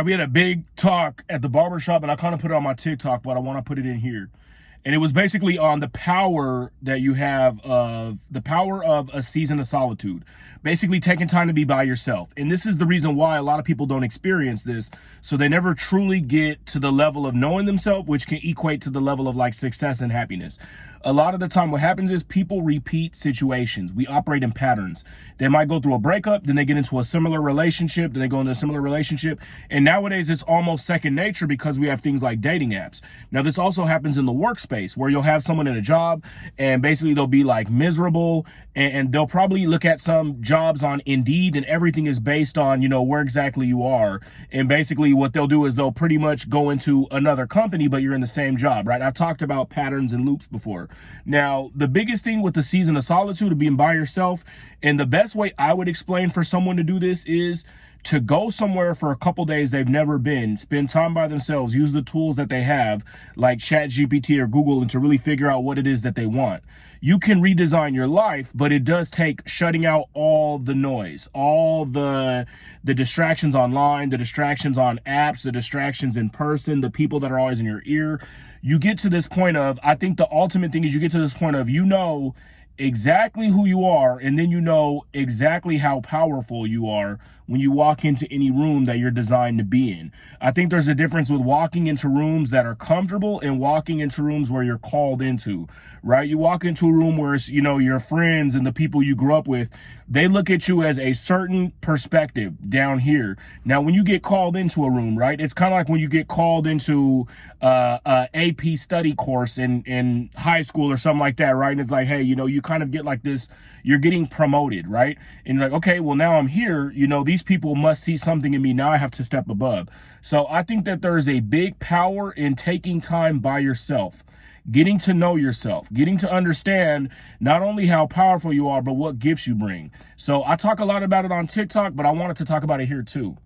We had a big talk at the barbershop, and I kind of put it on my TikTok, but I want to put it in here. And it was basically on the power that you have of the power of a season of solitude, basically taking time to be by yourself. And this is the reason why a lot of people don't experience this. So they never truly get to the level of knowing themselves, which can equate to the level of like success and happiness. A lot of the time what happens is people repeat situations. We operate in patterns. They might go through a breakup, then they get into a similar relationship, then they go into a similar relationship. And nowadays it's almost second nature because we have things like dating apps. Now this also happens in the workspace where you'll have someone in a job and basically they'll be like miserable, and they'll probably look at some jobs on Indeed and everything is based on, where exactly you are. And basically what they'll do is they'll pretty much go into another company, but you're in the same job, right? I've talked about patterns and loops before. Now, the biggest thing with the season of solitude of being by yourself, and the best way I would explain for someone to do this is to go somewhere for a couple days they've never been, spend time by themselves, use the tools that they have like ChatGPT or Google, and to really figure out what it is that they want. You can redesign your life, but it does take shutting out all the noise, all the distractions online, the distractions on apps, the distractions in person, the people that are always in your ear. You get to this point of, I think the ultimate thing is you get to this point of, exactly who you are, and then you know exactly how powerful you are when you walk into any room that you're designed to be in. I think there's a difference with walking into rooms that are comfortable and walking into rooms where you're called into, right? You walk into a room where it's, your friends and the people you grew up with, they look at you as a certain perspective down here. Now, when you get called into a room, right, it's kind of like when you get called into a AP study course in high school or something like that, right? And it's like, hey, you kind of get like this, you're getting promoted, right? And you're like, okay, well, now I'm here, these people must see something in me. Now I have to step above. So I think that there is a big power in taking time by yourself, getting to know yourself, getting to understand not only how powerful you are, but what gifts you bring. So I talk a lot about it on TikTok, but I wanted to talk about it here too.